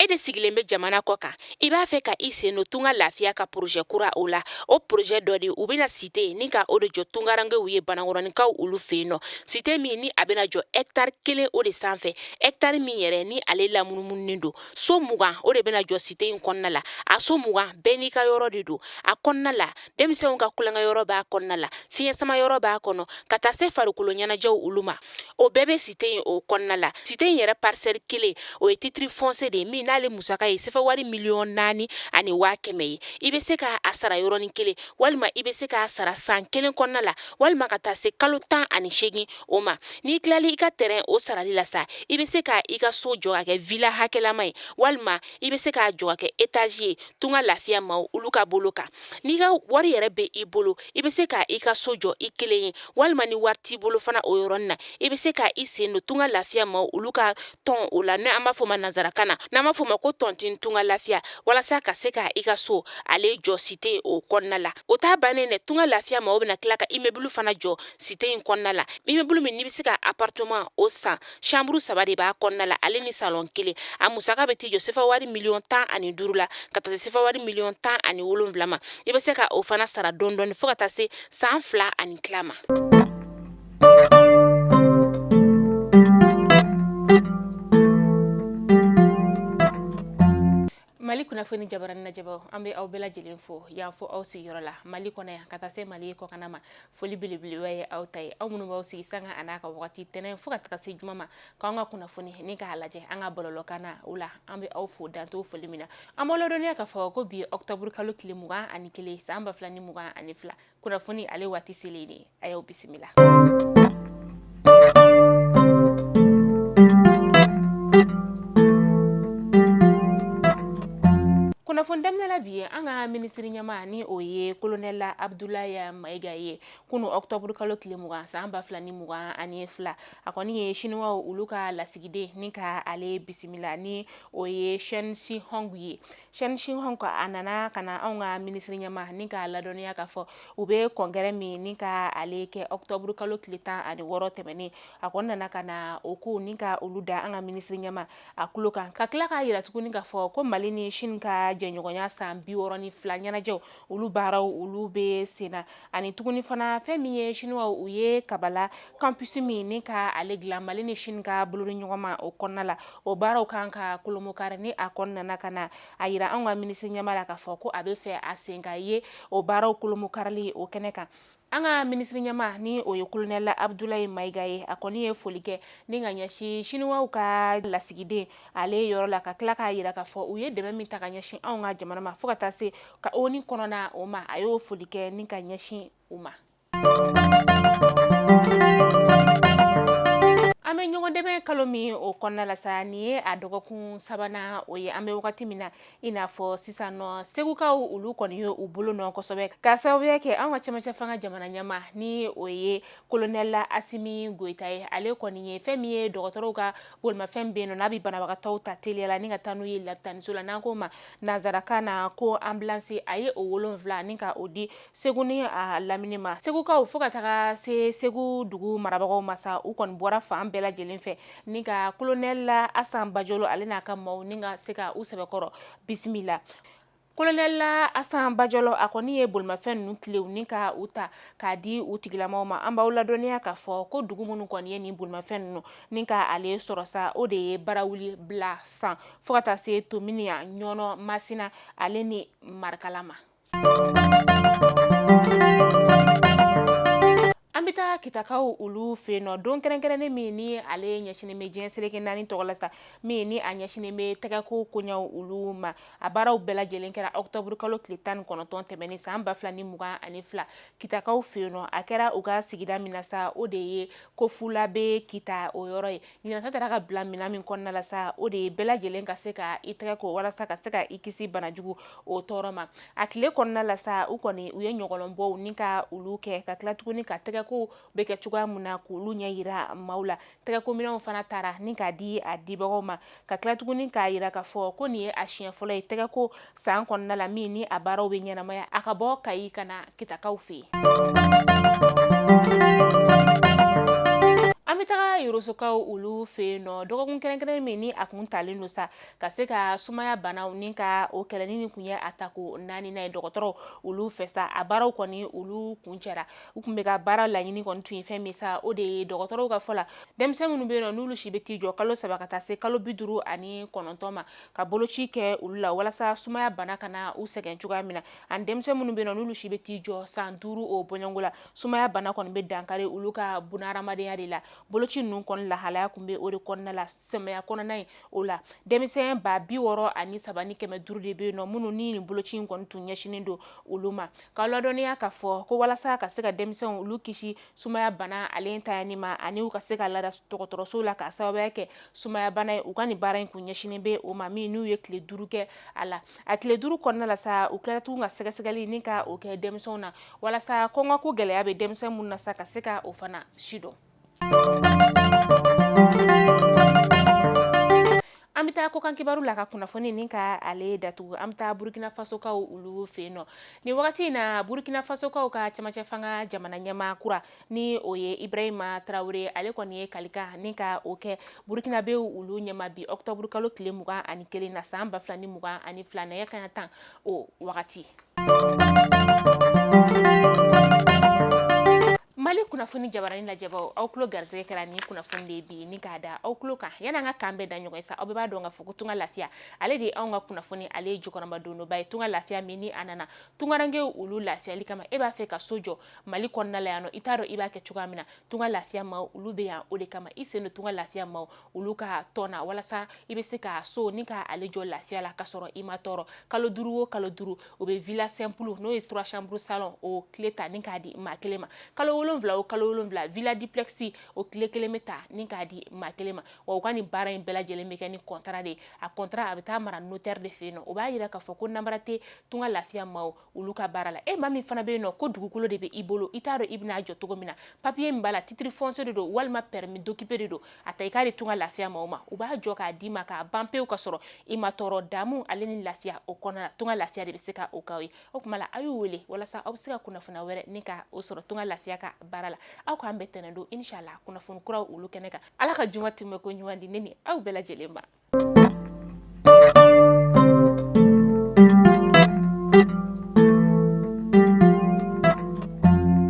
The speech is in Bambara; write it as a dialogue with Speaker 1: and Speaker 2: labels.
Speaker 1: e de sigilen bɛ jamana kɔ kan I b'a fɛ ka I sen no tunga lafiya ka projet kura o la o projet dɔ de u bɛna cité ni ka o de jɔ tungarangew ye banakɔrɔnikaw olu fɛ yen nɔ cité min ni a bɛna jɔ hectare 1 o de sanfɛ hectare min yɛrɛ ni ale lamunumunen don so 20 o de bɛna jɔ cité in kɔnɔna la a so 20 bɛɛ n'i ka yɔrɔ de don a kɔnɔna la denmisɛnw ka kulonkɛ yɔrɔ b'a kɔnɔna la fiɲɛ sama yɔrɔ b'a kɔnɔ ka taa se farikolo ɲɛnajɛw olu ma o bɛɛ bɛ cité in o kɔnɔna la cité in yɛrɛ parcelle 1 o ye titre foncier de min n'ale musaka ye sefa wari 4,400,000 ani 100,000 ye I bɛ se ka a sara yɔrɔnin kelen walima I bɛ se ka sara san 1 kɔnɔna la walima ka taa se kalo 18 o ma n'i tilali I ka terrain o sarali la sa I bɛ se ka I ka so jɔ ka kɛ villa hakɛlama ye walima I bɛ se ka jɔ ka kɛ étage ye tunga lafiya ma olu ka bolo kan n'i ka wari yɛrɛ bɛ I bolo I bɛ se ka I ka so jɔ I kelen ye walima ni wari t'i bolo fana o yɔrɔnin na I bɛ se ka I sen don tunga lafiya ma olu ka tɔn o la n'an b'a fɔ ma nanzarakan na n'an b'a fɔ ma ko tɔntin tunga lafiya walasa ka se ka I ka so ale jɔ cité o kɔnɔna la o t'a bannen dɛ tunga lafiya ma o bɛna tila ka immeuble fana jɔ cité in kɔnɔna la immeuble min n'i bɛ se ka appartement o san chambre 3 de b'a kɔnɔna la ale ni salon 1 a musaka bɛ t'i jɔ sefa wari 15,000,000 la ka taa se sefa wari 17,000,000 ma I bɛ se ka o fana sara dɔɔni fo ka taa se san 2 ani tila ma Mali kunnafoni jabarani najɛbɛw an bɛ aw bɛɛ lajɛlen fo y'an fo aw sigiyɔrɔ la Mali kɔnɔ yan ka taa se Mali kɔkan ma foli belebeleba ye aw ta ye aw minnu b'aw sigi sanga an'a ka wagati tɛnɛ fo ka taga se juma ma k'an ka kunnafoni ni k'a lajɛ an ka bɔlɔlɔkan na o la an bɛ aw fo danto foli min na an b'aw ladɔnniya k'a fɔ ko bi ye octobre kalo tile 21 san 2022 kunnafoni ale waati selen de a y'aw bisimila kunnafoni daminɛla bi an ka ministre ɲɛma ni o ye colonel Abdoulaye Maiga ye kunu octobre kalo tile 20 san 2022 a kɔni ye chinois olu ka lasigiden ni ka ale bisimila ni o ye Chen Shihong ye Chen Shihong a nana kana an ka ministre ɲɛma ni ka ladɔnniya k'a fɔ u bɛ congrès min ni ka ale kɛ octobre kalo tile 16 tɛmɛnen a kɔni nana kana o ko ni ka olu da an ka ministre ɲɛma a kulo kan ka tila k'a yira tuguni k'a fɔ ko Mali ni Chine ka jɛɲɔgɔnya san 62 ɲɛnajɛw olu baaraw olu bɛ senna ani tuguni fana fɛn min ye chinois u ye kabala campus min ni ka ale dilan Mali ni Chine ka bolo ni ɲɔgɔn ma o kɔnɔna la o baaraw kan ka kolomokari ni a kɔnɔna kana a yira an ka ministre ɲɛma la k'a fɔ ko a bɛ fɛ a sen ka ye o baaraw kolomokarili o kɛnɛ kan an ka ministre ɲɛma ni o ye colonel Abdoulaye Maiga ye a kɔni ye foli kɛ ni ka ɲɛsin chinois ka lasigiden ale yɔrɔ la ka tila k'a yira k'a fɔ u ye dɛmɛ min ta ka ɲɛsin anw ka jamana ma fo ka taa se ka ONU kɔnɔna o ma a y'o foli kɛ ni ka ɲɛsin u ma an bɛ ɲɔgɔn dɛmɛ kalo min o kɔnɔna la sa ni ye a dɔgɔkun 3nan o ye an bɛ wagati min na i n'a fɔ sisan nɔ segukaw olu kɔni ye u bolo nɔ kosɛbɛ ka sababuya kɛ an ka cɛmancɛ fanga jamana ɲɛma ni o ye colonel Asimi Goita ye ale kɔni ye fɛn min ye dɔgɔtɔrɔw ka bolimafɛn bɛ yen nɔ n'a bɛ banabagatɔw ta teliya la ni ka taa n'u ye lapitaniso la n'an ko ma nanzarakan na ko ambulance a ye o 7 ni ka o di Segu ni a lamini ma segukaw fo ka taga se Segu dugu marabagaw ma sa u kɔni bɔra fan bɛɛ lajɛlen fɛ ni ka colonel Asan Bajolo ale n'a ka maaw ni ka se ka u sɛbɛkɔrɔ bisimila colonel Asan Bajolo a kɔni ye bolimafɛn ninnu tilew ni ka u ta k'a di u tigilamaw ma an b'aw ladɔnniya k'a fɔ ko dugu minnu kɔni ye nin bolimafɛn ninnu ni ka ale sɔrɔ sa o de ye Barawuli Bila San fo ka taa se Tomini Ɲɔnɔ Masina ale ni Marikala ma an bɛ taa kitakaw olu fɛ yen nɔ don kɛrɛnkɛrɛnnen min ni ale ɲɛsinnen bɛ diɲɛ seleke naani tɔgɔ la sa min ni a ɲɛsinnen bɛ tɛgɛko koɲɛw olu ma a baaraw bɛɛ lajɛlen kɛra octobre kalo tile 19 tɛmɛnen san 2022 kitakaw fɛ yen nɔ a kɛra u ka sigida min na sa o de ye Kofula bɛ kita o yɔrɔ ye ɲinata taara ka bila minɛn min kɔnɔna la sa o de ye bɛɛ lajɛlen ka se ka i tɛgɛ ko walasa ka se ka i kisi banajugu o tɔɔrɔ ma a tile kɔnɔna la sa u kɔni u ye ɲɔgɔlɔnbɔw ni ka olu kɛ ka tila tuguni ka tɛgɛ ko bɛ kɛ cogoya mun na k'olu ɲɛ yira maaw la tɛgɛko minɛnw fana taara ni k'a di a dibagaw ma ka tila tuguni k'a yira k'a fɔ ko nin ye a siɲɛ fɔlɔ ye tɛgɛko san kɔnɔna la min ni a baaraw bɛ ɲɛnamaya a ka bɔ Kayi ka na kitakaw fɛ yen an bɛ taga taga yorosokaw ulu fe no dɔgɔkun kɛrɛnkɛrɛn min ni a kun talen no sa ka se ka sumaya banaw ni ka o kɛlɛni ni kun ye atako naani na ye dɔgɔtɔrɔ ulu fɛ sa a baaraw kɔni ulu kun cɛra u kun bɛ ka baara laɲini kɔni tun ye fɛn min sa o de ye dɔgɔtɔrɔw ka fɔ la denmisɛn minnu bɛ yen nɔ n'ulu si bɛ t'i jɔ kalo 3 ka taa se kalo 59 ma ka boloci kɛ ulu la walasa sumaya bana kana u sɛgɛn cogoya min na ani denmisɛn minnu bɛ yen nɔ n'ulu si bɛ t'i jɔ san 5 o bɔɲɔngo la sumaya bana kɔni bɛ dankari ulu ka bunahadamadenya de la boloci ninnu kɔni lahalaya kun bɛ o de kɔnɔna la sɛmɛya kɔnɔna ye o la denmisɛn 63 ni 500 de bɛ yen nɔ minnu ni nin boloci in kɔni tun ɲɛsinen don olu ma ka ladɔnniya ka fɔ ko walasa ka se ka denmisɛnw olu kisi sumaya bana ale tayani ma ani u ka se ka lada dɔgɔtɔrɔso la ka sababuya kɛ sumaya bana ye u ka nin baara in kun ɲɛsinen bɛ o ma min n'u ye tile 5 kɛ a la a tile 5 kɔnɔna la sa u kilala tugun ka sɛgɛsɛgɛli ni ka o kɛ denmisɛnw na walasa kɔngɔko gɛlɛya bɛ denmisɛn minnu na sa ka se ka o fana sidɔn. An bɛ taa kokan kibaru la ka kunnafoni nin ka ale datugu an bɛ taa Burkina Fasokaw ulu fɛ yen nɔ nin wagati in na Burkina Fasokaw ka cɛmancɛ fanga jamana ɲɛmaa kura ni o ye Ibrahima Traoré ale kɔni ye kalika ni ka o kɛ Burkinabew ulu ɲɛmaa bi octobre kalo tile 21 na san 2022 nɛgɛ kanɲɛ 10 o wagati. Mali kunnafoni jabarani lajɛbaw aw tulo garisɛgɛ kɛra ni kunnafoni de bi ni k'a da aw tulo kan yan'an ka kan bɛɛ da ɲɔgɔn ye sa aw bɛɛ b'a dɔn k'a fɔ ko tunga lafiya ale de ye anw ka kunnafoni ale ye jukɔrɔma dondoba ye tunga lafiya min ni a nana tungarankew olu lafiyali kama e b'a fɛ ka so jɔ Mali kɔnɔna la yan nɔ i t'a dɔn i b'a kɛ cogoya min na tunga lafiya maaw olu bɛ yan o de kama i sen don tunga lafiya maaw olu ka tɔn na walasa i bɛ se ka so ni ka ale jɔ lafiya la ka sɔrɔ i ma tɔɔrɔ kalo 5 o kalo 5 o bɛ villa simple n'o ye 3 chambre salon o tile ta ni k'a di maa kelen ma kalo 7 o kalo 7 villa duplex o tile 1 bɛ ta ni k'a di maa kelen ma wa u ka nin baara in bɛɛ lajɛlen bɛ kɛ ni contrat de ye a contrat a bɛ taa mara notaire de fɛ yen nɔ o b'a yira k'a fɔ ko namara tɛ tunga lafiya maaw olu ka baara la maa min fana bɛ yen nɔ ko dugukolo de bɛ i bolo i t'a dɔn i bɛna jɔ cogo min na papier min b'a la titre foncier de don walima permis d'occuper de don a ta i k'a di tunga lafiya maaw ma u b'a jɔ k'a d'i ma k'a ban pewu ka sɔrɔ i ma tɔɔrɔ damu ale ni lafiya o kɔnɔna la tunga lafiya de bɛ se ka o k'aw ye o tuma la a y'u wele walasa aw bɛ se ka kunnafoniya wɛrɛ ni ka o sɔrɔ tunga lafiya ka baara la aw k'an bɛɛ tɛnɛn don inshallah kunnafoni kuraw olu kɛnɛ kan ala ka juma tɛmɛ ko ɲuman di ne ni aw bɛɛ lajɛlen ma